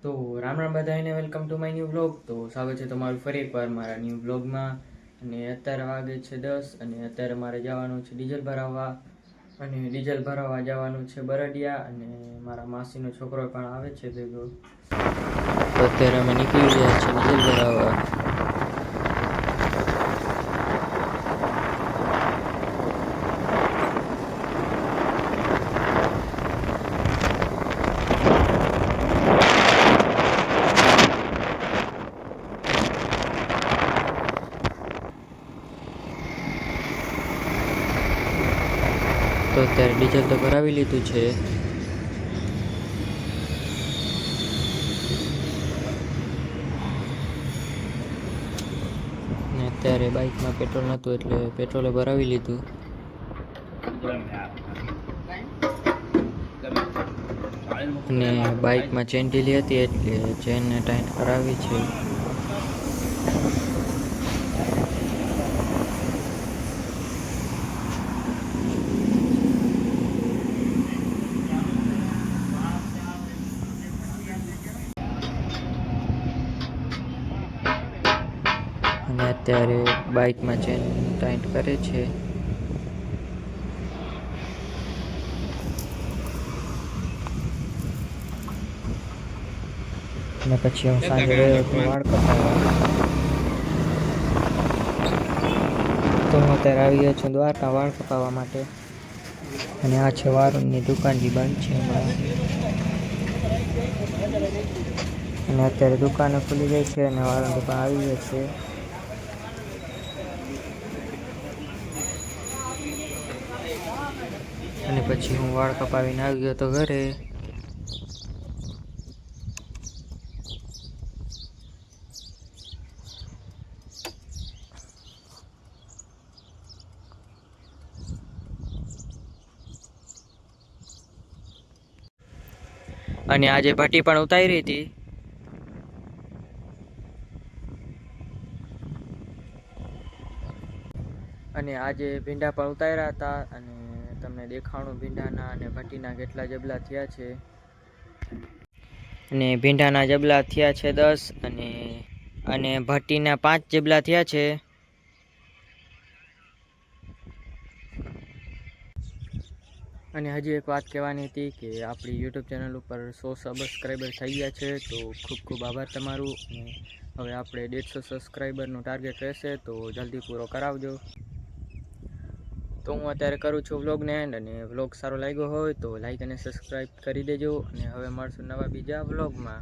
તો રામ રામ બધાને, welcome to my new blog. તો સ્વાગત છે તમારું ફરી એકવાર મારા ન્યૂ બ્લોગમાં. અને અત્યારે વાગે છે 10 અને અત્યારે મારે જવાનું છે ડીઝલ ભરાવવા. અને ડીઝલ ભરાવવા જવાનું છે બરડિયા, અને મારા માસીનો છોકરો પણ આવે છે ભેગો. તો અત્યારે અમે નીકળી ગયા છીએ ડીઝલ ભરાવવા. તો અત્યારે ડીઝલ તો ભરાવી લીધું છે. ને અત્યારે બાઇકમાં પેટ્રોલ નહોતું એટલે પેટ્રોલે ભરાવી લીધું. અને બાઇકમાં ચેન ઢીલી હતી એટલે ચેનને ટાઈટ કરાવી છે. અને અત્યારે બાઇકમાં ચેન ટાઈટ કરે છે. અને પછી હું સાંજે ગયો હતો વાળ કપાવવા. તો હું અત્યારે આવી ગયો છું દ્વારકા વાળ કપાવવા માટે. અને આ છે વાળની દુકાન, જે બંધ છે હમણાં. અને અત્યારે દુકાનો ખુલી ગઈ છે અને વાળની દુકાન આવી ગઈ છે. અને પછી હું વાળ કપાવીને આવી ગયો તો ઘરે. અને આજે ભટ્ટી પણ ઉતારી હતી. અને આજે ભીંડા પણ ઉતાર્યા હતા, અને તમને દેખાણું ભીંડાના અને ભટ્ટીના કેટલા જબલા થયા છે. અને ભીંડાના જબલા થયા છે 10, અને ભટ્ટીના 5 જબલા થયા છે. અને હજી એક વાત કહેવાની હતી કે આપણી યુટ્યુબ ચેનલ ઉપર 100 સબસ્ક્રાઈબર થઈ ગયા છે, તો ખૂબ ખૂબ આભાર તમારું. અને હવે આપણે 150 સબસ્ક્રાઈબરનું ટાર્ગેટ રહેશે, તો જલ્દી પૂરો કરાવજો. તો હું અત્યારે કરું છું વ્લોગને એન્ડ, અને વ્લોગ સારો લાગ્યો હોય તો લાઈક અને સબસ્ક્રાઈબ કરી દેજો. અને હવે મળશું નવા બીજા વ્લોગમાં.